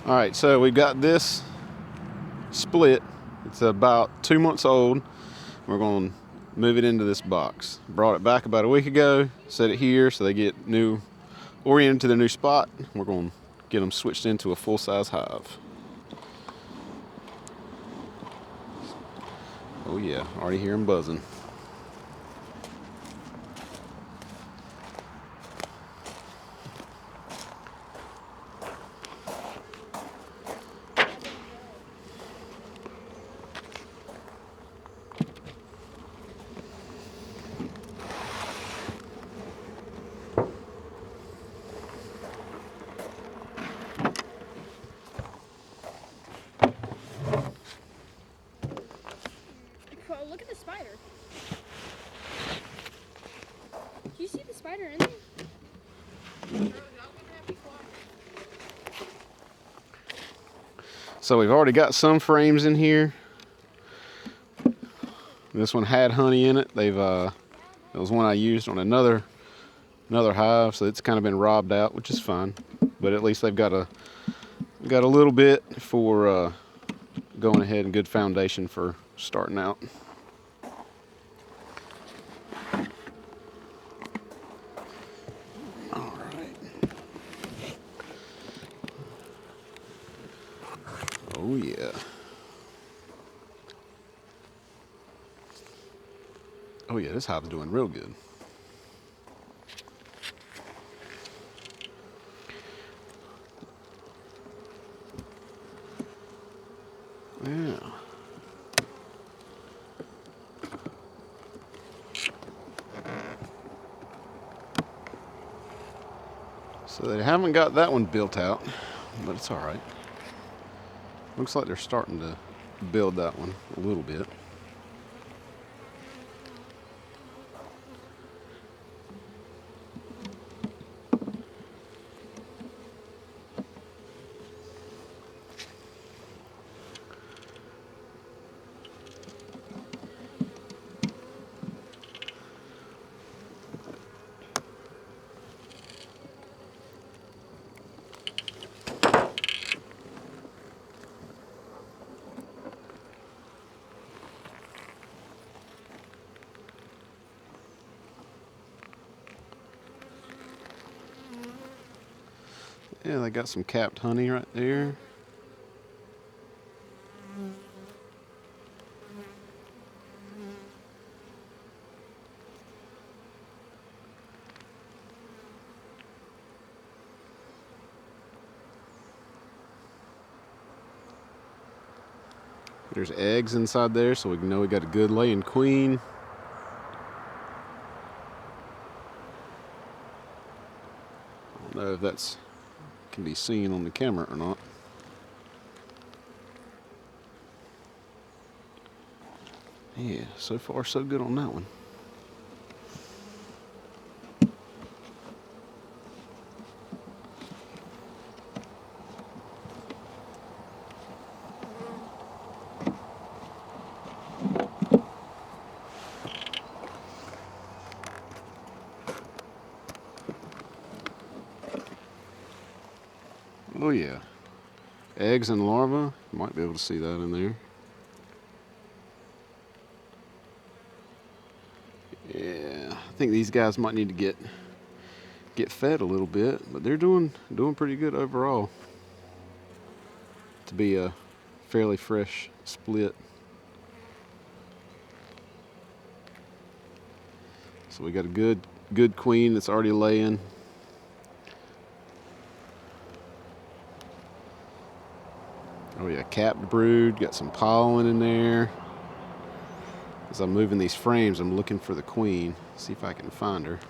All right, so we've got this split. It's about 2 months old. We're going to move it into this box. Brought it back about a week ago, set it here so they get oriented to their new spot. We're going to get them switched into a full-size hive. Oh yeah, already hear them buzzing. Look at the spider. Do you see the spider in there? So we've already got some frames in here. This one had honey in it. It was one I used on another hive, so it's kind of been robbed out, which is fine. But at least they've got a little bit for going ahead and good foundation for starting out. All right. Oh yeah. Oh yeah, this hive's doing real good. Yeah. So they haven't got that one built out, but it's all right. Looks like they're starting to build that one a little bit. Yeah, they got some capped honey right there. There's eggs inside there, so we know we got a good laying queen. I don't know if that's can be seen on the camera or not. Yeah, so far so good on that one. Oh yeah, eggs and larvae. You might be able to see that in there. Yeah, I think these guys might need to get fed a little bit, but they're doing pretty good overall to be a fairly fresh split. So we got a good queen that's already laying. Oh yeah, capped brood, got some pollen in there. As I'm moving these frames, I'm looking for the queen. See if I can find her.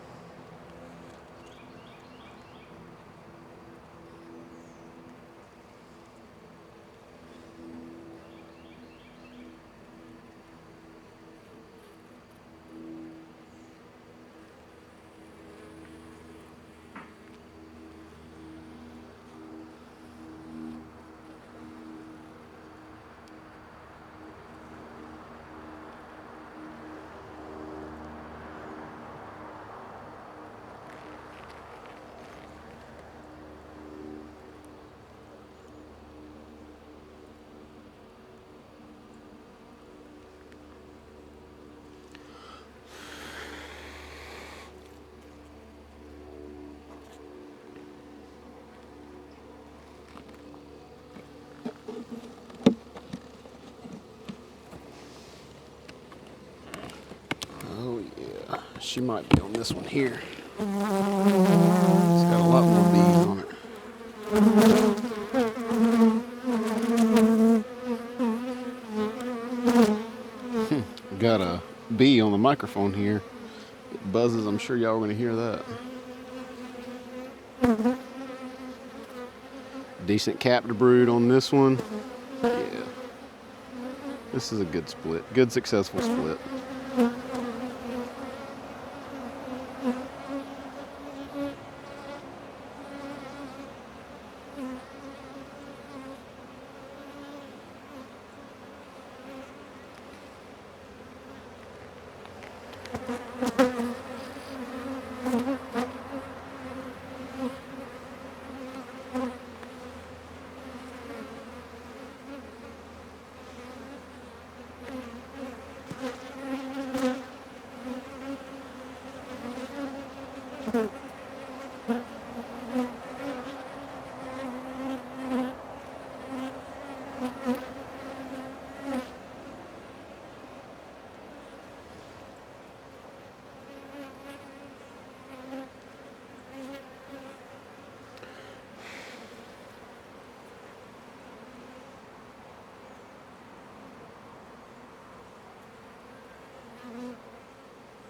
She might be on this one here. It's got a lot more bees on it. Got a bee on the microphone here. It buzzes. I'm sure y'all are going to hear that. Decent captive brood on this one. Yeah. This is a good split. Good successful split.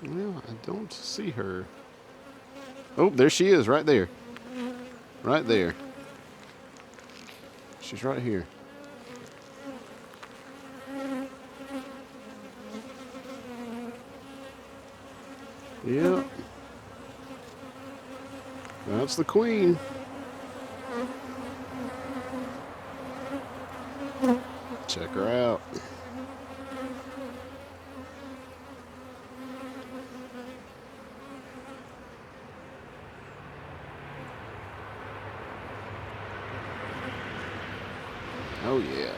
Well, I don't see her. Oh, there she is, right there. Right there. She's right here. Yep. That's the queen. Check her out. Oh yeah.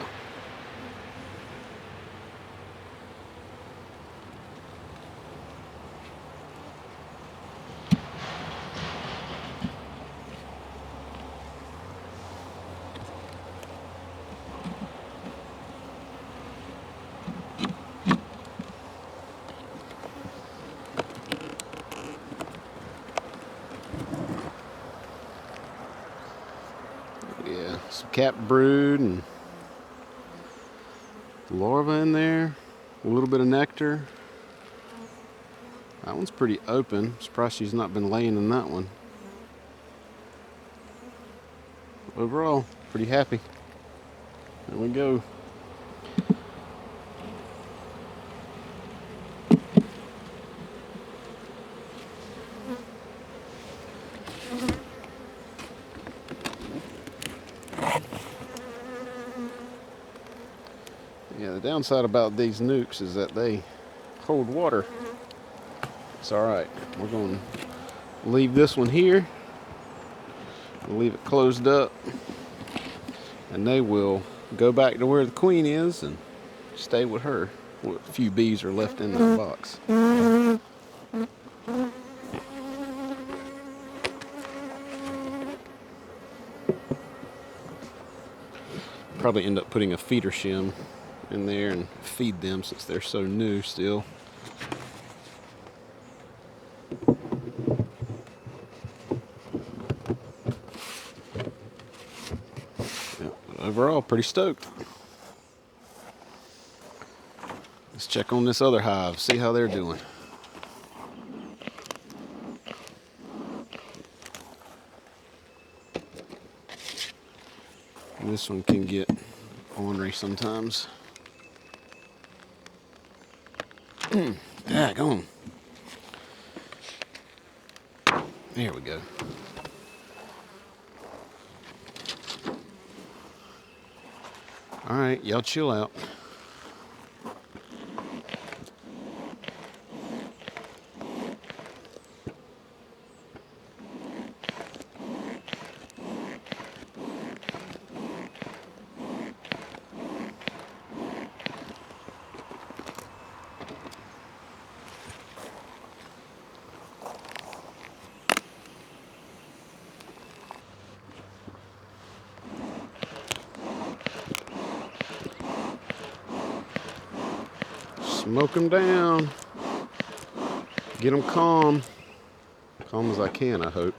Yeah, some capped brood and larva in there. A little bit of nectar. That one's pretty open. Surprised she's not been laying in that one. Overall, pretty happy. There we go. Yeah, the downside about these nukes is that they hold water. It's all right. We're going to leave this one here. We'll leave it closed up. And they will go back to where the queen is and stay with her. What few bees are left in that box. Probably end up putting a feeder shim in there and feed them since they're so new still. Yeah, overall, pretty stoked. Let's check on this other hive, see how they're doing. This one can get ornery sometimes. Go on. There we go. All right, y'all chill out. Smoke them down. Get them calm. Calm as I can, I hope.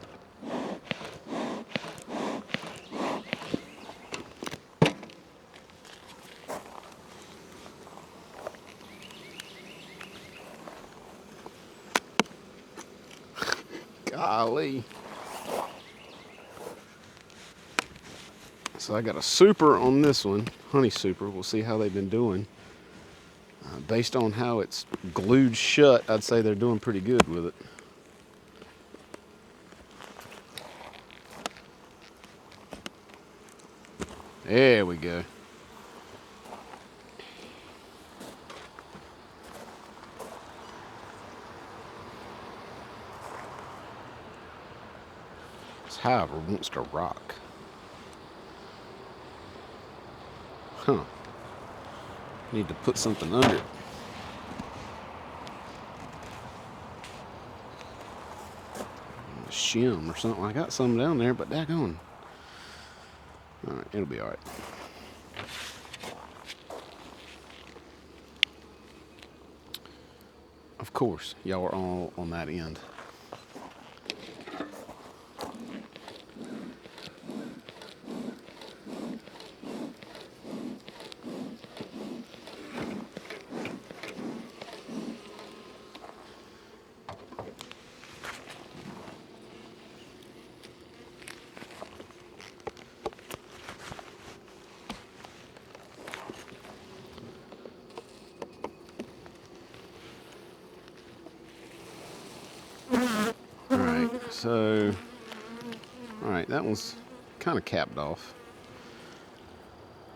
Golly. So I got a super on this one, honey super. We'll see how they've been doing. Based on how it's glued shut, I'd say they're doing pretty good with it. There we go. This Hive wants to rock. Huh. Need to put something under it. A shim or something. I got some down there, but daggone. Alright, it'll be alright. Of course, y'all are all on that end. So, alright, that one's kind of capped off.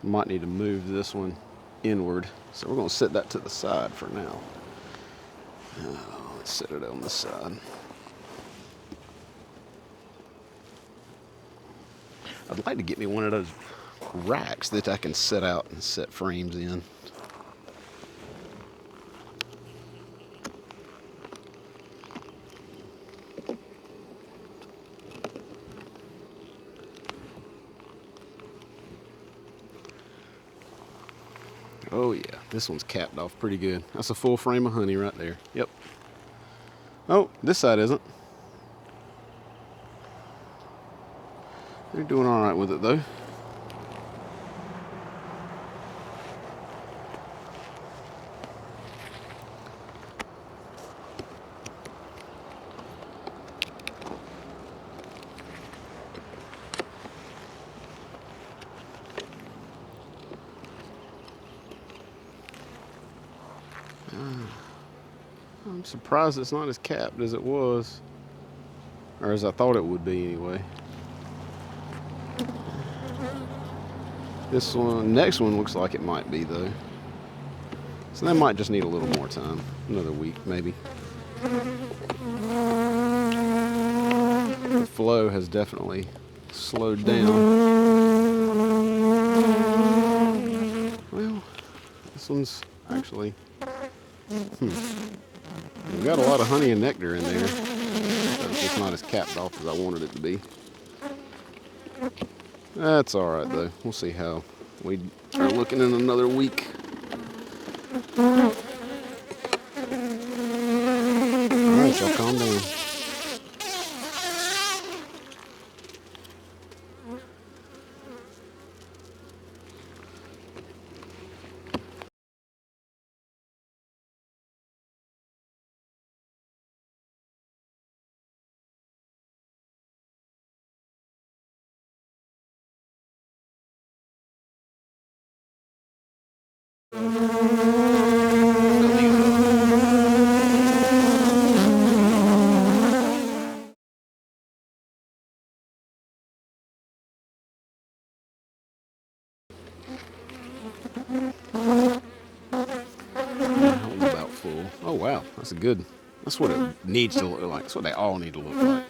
Might need to move this one inward. So we're going to set that to the side for now. Let's set it on the side. I'd like to get me one of those racks that I can set out and set frames in. Oh yeah, this one's capped off pretty good. That's a full frame of honey right there. Yep. Oh, this side isn't. They're doing all right with it though. I'm surprised it's not as capped as it was, or as I thought it would be anyway. This one, next one looks like it might be though. So that might just need a little more time, another week maybe. The flow has definitely slowed down. Well, this one's actually, we've got a lot of honey and nectar in there, but it's just not as capped off as I wanted it to be. That's alright though. We'll see how we are looking in another week. Alright, y'all calm down. About full. Oh wow, that's good. That's what it needs to look like. That's what they all need to look like.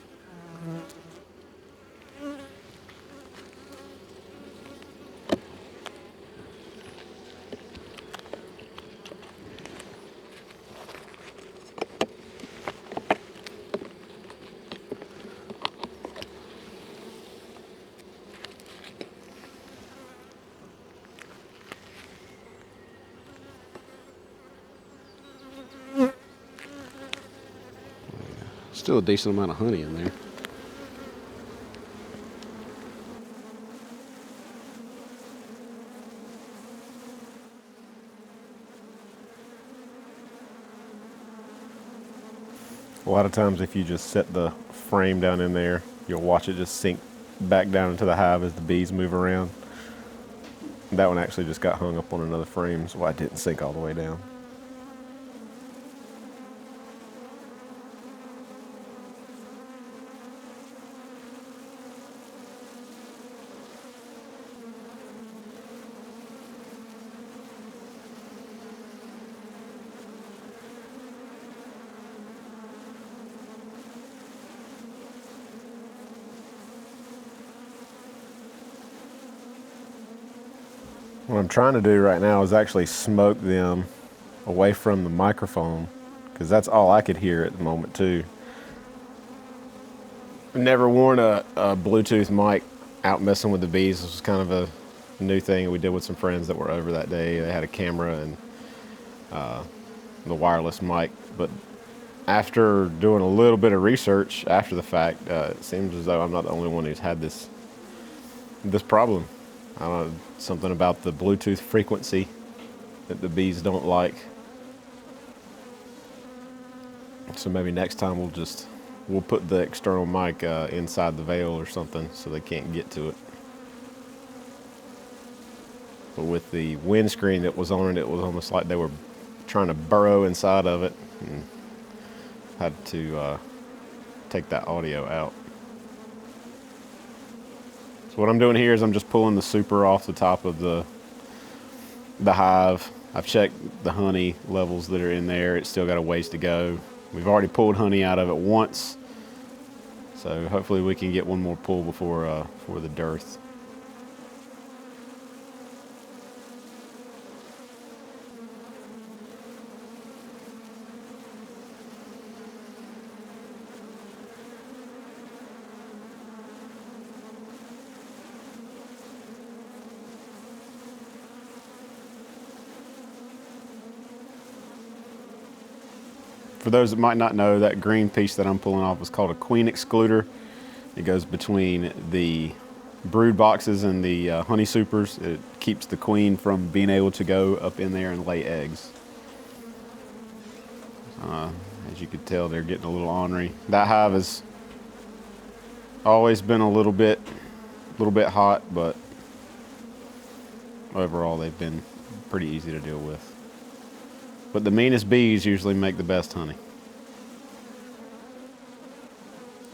Still a decent amount of honey in there. A lot of times if you just set the frame down in there, you'll watch it just sink back down into the hive as the bees move around. That one actually just got hung up on another frame, so I didn't sink all the way down. What I'm trying to do right now is actually smoke them away from the microphone, because that's all I could hear at the moment too. I've never worn a Bluetooth mic out messing with the bees. This was kind of a new thing we did with some friends that were over that day. They had a camera and the wireless mic, but after doing a little bit of research after the fact, it seems as though I'm not the only one who's had this problem. I don't know, something about the Bluetooth frequency that the bees don't like. So maybe next time we'll put the external mic inside the veil or something so they can't get to it. But with the windscreen that was on it, it was almost like they were trying to burrow inside of it, and had to take that audio out. So what I'm doing here is I'm just pulling the super off the top of the hive. I've checked the honey levels that are in there. It's still got a ways to go. We've already pulled honey out of it once, so hopefully we can get one more pull before the dearth. For those that might not know, that green piece that I'm pulling off is called a queen excluder. It goes between the brood boxes and the honey supers. It keeps the queen from being able to go up in there and lay eggs. As you can tell, they're getting a little ornery. That hive has always been a little bit hot, but overall they've been pretty easy to deal with. But the meanest bees usually make the best honey.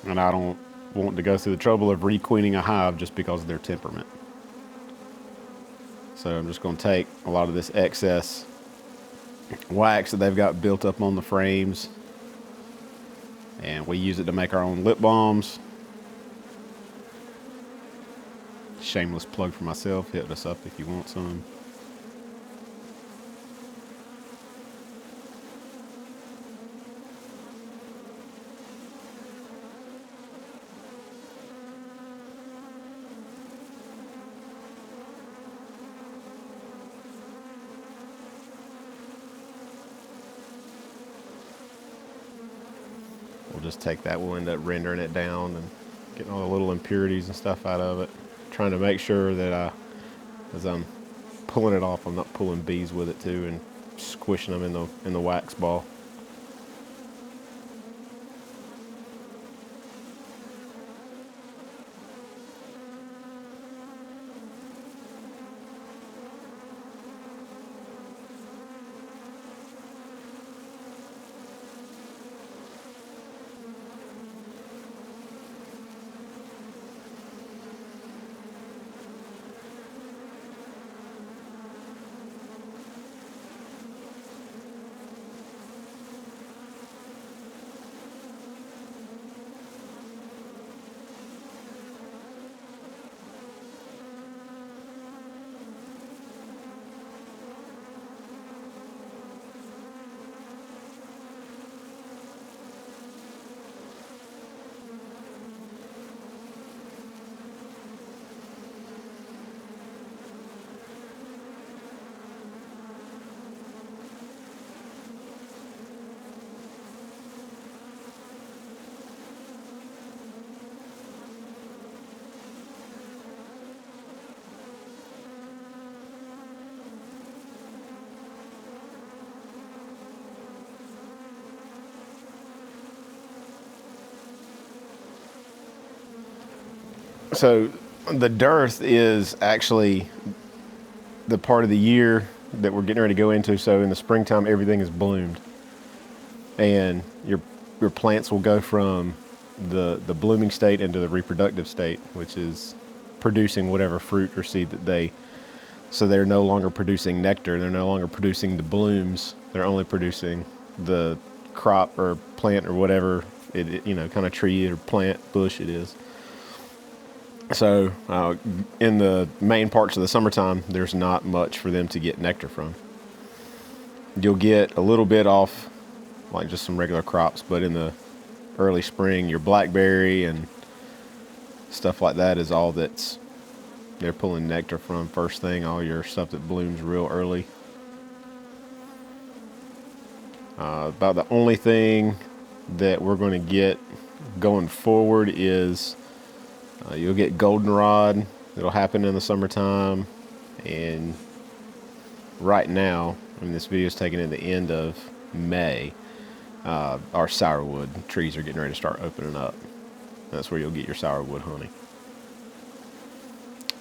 And I don't want to go through the trouble of requeening a hive just because of their temperament. So I'm just going to take a lot of this excess wax that they've got built up on the frames, and we use it to make our own lip balms. Shameless plug for myself. Hit us up if you want some. We'll just take that. We'll end up rendering it down and getting all the little impurities and stuff out of it. Trying to make sure that as I'm pulling it off, I'm not pulling bees with it too and squishing them in the wax ball. So the dearth is actually the part of the year that we're getting ready to go into. So in the springtime, everything is bloomed, and your plants will go from the blooming state into the reproductive state, which is producing whatever fruit or seed that they. So they're no longer producing nectar. They're no longer producing the blooms. They're only producing the crop or plant or whatever kind of tree or plant bush it is. So in the main parts of the summertime, there's not much for them to get nectar from. You'll get a little bit off, like just some regular crops, but in the early spring, your blackberry and stuff like that is all they're pulling nectar from first thing. All your stuff that blooms real early. About the only thing that we're going to get going forward is you'll get goldenrod. It'll happen in the summertime. And right now, this video is taken at the end of May, our sourwood trees are getting ready to start opening up. That's where you'll get your sourwood honey.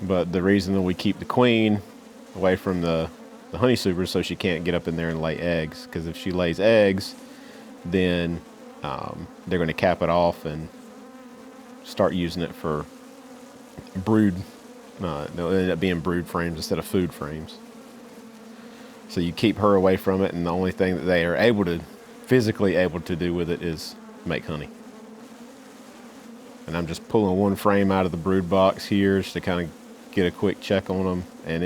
But the reason that we keep the queen away from the honey super is so she can't get up in there and lay eggs. Because if she lays eggs, then they're going to cap it off and start using it for brood. They'll end up being brood frames instead of food frames. So you keep her away from it, and the only thing that they are physically able to do with it is make honey. And I'm just pulling one frame out of the brood box here just to kind of get a quick check on them, and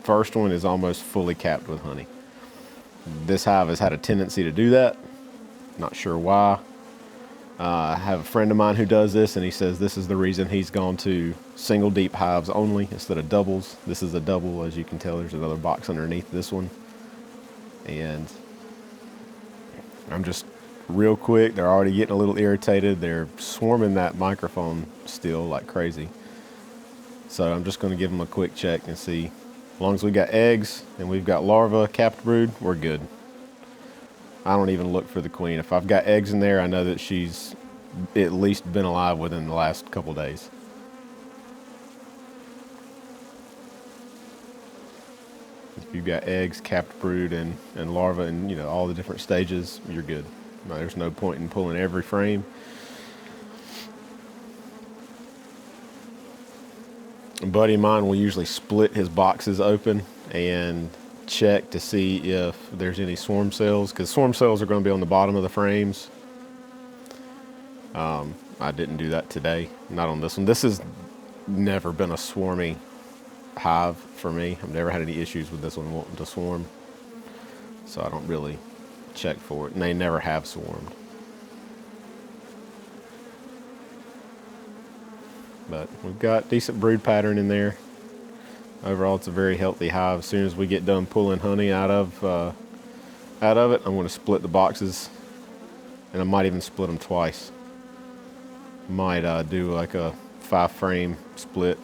first one is almost fully capped with honey. This hive has had a tendency to do that. Not sure why. I have a friend of mine who does this, and he says this is the reason he's gone to single deep hives only instead of doubles. This is a double, as you can tell. There's another box underneath this one. And I'm just real quick. They're already getting a little irritated. They're swarming that microphone still like crazy. So I'm just going to give them a quick check and see. As long as we got eggs and we've got larvae capped brood, we're good. I don't even look for the queen. If I've got eggs in there, I know that she's at least been alive within the last couple days. If you've got eggs, capped brood, and larvae, and all the different stages, you're good. There's no point in pulling every frame. A buddy of mine will usually split his boxes open and check to see if there's any swarm cells, because swarm cells are going to be on the bottom of the frames. I didn't do that today, not on this one. This has never been a swarmy hive for me. I've never had any issues with this one wanting to swarm, so I don't really check for it, and they never have swarmed. But we've got decent brood pattern in there. Overall, it's a very healthy hive. As soon as we get done pulling honey out of it, I'm going to split the boxes, and I might even split them twice. Might do like a 5-frame split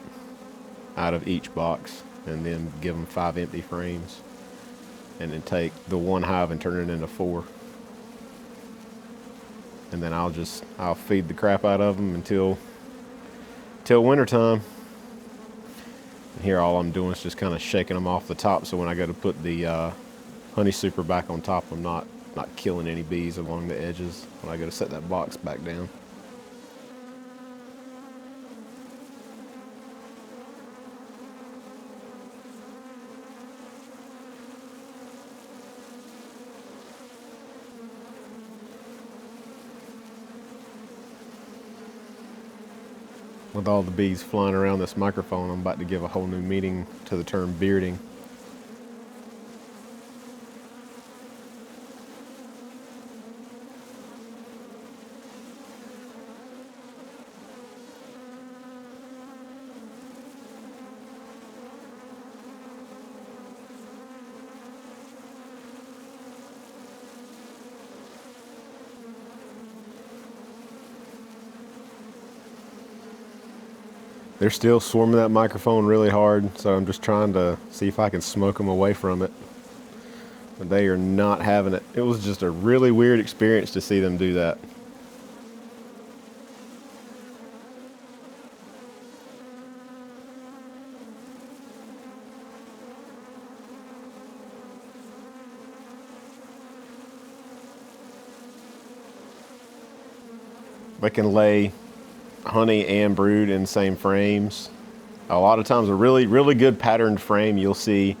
out of each box, and then give them 5 empty frames, and then take the one hive and turn it into 4. And then I'll feed the crap out of them until wintertime. And here all I'm doing is just kind of shaking them off the top, so when I go to put the honey super back on top, I'm not killing any bees along the edges when I go to set that box back down. With all the bees flying around this microphone, I'm about to give a whole new meaning to the term bearding. They're still swarming that microphone really hard, so I'm just trying to see if I can smoke them away from it. But they are not having it. It was just a really weird experience to see them do that. They can lay honey and brood in the same frames. A lot of times a really good patterned frame, you'll see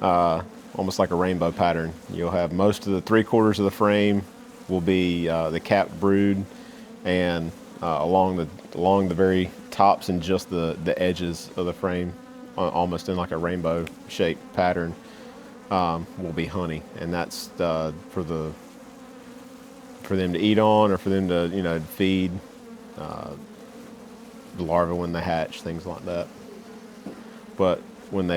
almost like a rainbow pattern. You'll have most of the 3/4 of the frame will be the capped brood, and along the very tops and just the edges of the frame, almost in like a rainbow shaped pattern, will be honey, and that's for them to eat on, or for them to feed the larvae when they hatch, things like that. But when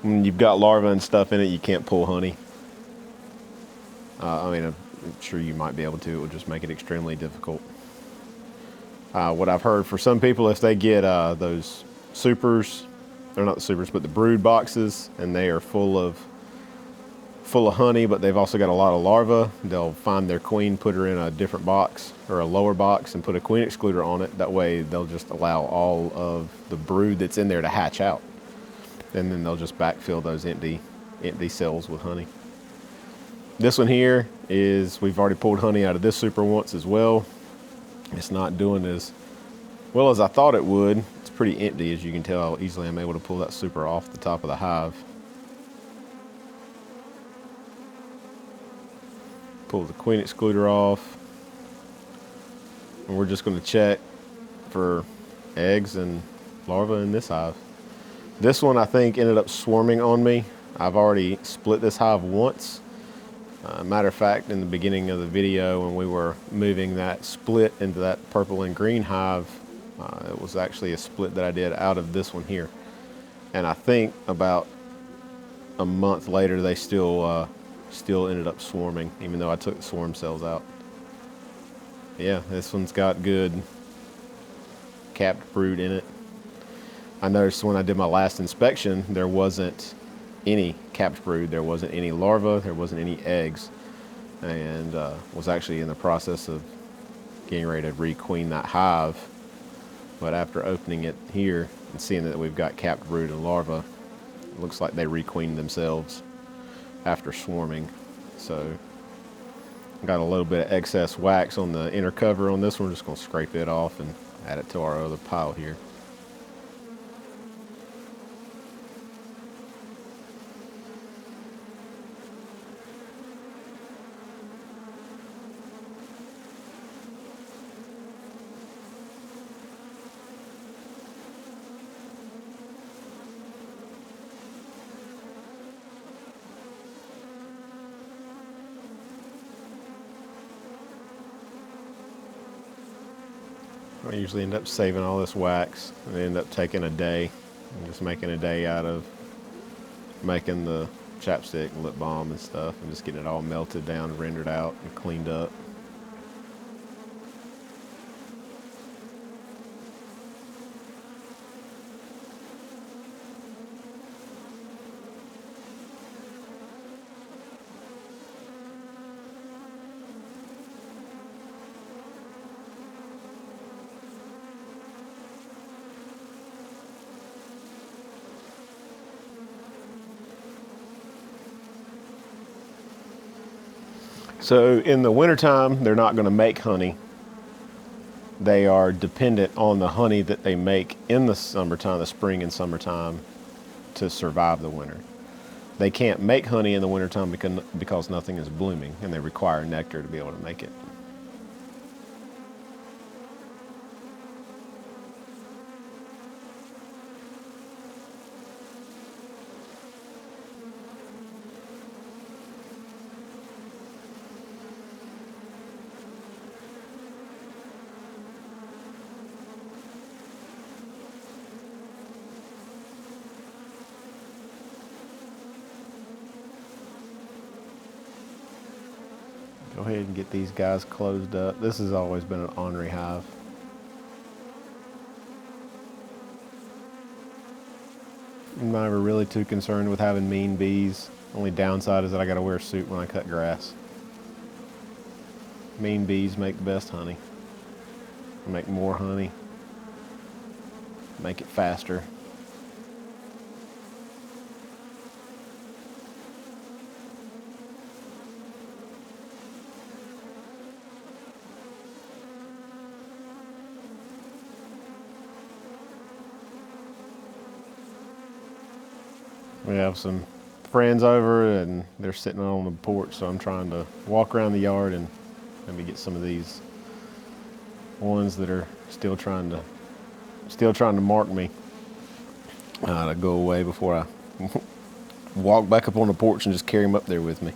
when you've got larvae and stuff in it, you can't pull honey. I mean, I'm sure you might be able to. It would just make it extremely difficult. What I've heard for some people, if they get those supers, they're not the supers, but the brood boxes, and they are full of honey, but they've also got a lot of larvae, they'll find their queen, put her in a different box or a lower box, and put a queen excluder on it. That way they'll just allow all of the brood that's in there to hatch out, and then they'll just backfill those empty cells with honey. This one here is, we've already pulled honey out of this super once as well. It's not doing as well as I thought it would. It's pretty empty, as you can tell how easily I'm able to pull that super off the top of the hive. Pull the queen excluder off, and we're just going to check for eggs and larvae in this hive. This one I think ended up swarming on me. I've already split this hive once. Matter of fact, in the beginning of the video, when we were moving that split into that purple and green hive, it was actually a split that I did out of this one here. And I think about a month later, they still ended up swarming, even though I took the swarm cells out. Yeah, this one's got good capped brood in it. I noticed when I did my last inspection, there wasn't any capped brood, there wasn't any larvae, there wasn't any eggs, and was actually in the process of getting ready to requeen that hive. But after opening it here and seeing that we've got capped brood and larvae, it looks like they requeened themselves after swarming. So got a little bit of excess wax on the inner cover on this one. We're just going to scrape it off and add it to our other pile here. I usually end up saving all this wax and end up taking a day and just making a day out of making the chapstick and lip balm and stuff, and just getting it all melted down, rendered out, and cleaned up. So in the wintertime, they're not going to make honey. They are dependent on the honey that they make in the summertime, the spring and summertime, to survive the winter. They can't make honey in the wintertime because nothing is blooming, and they require nectar to be able to make it. Go ahead and get these guys closed up. This has always been an ornery hive. I'm not ever really too concerned with having mean bees. Only downside is that I gotta wear a suit when I cut grass. Mean bees make the best honey. Make more honey. Make it faster. We have some friends over and they're sitting on the porch, so I'm trying to walk around the yard and maybe get some of these ones that are still trying to mark me to go away before I walk back up on the porch and just carry them up there with me.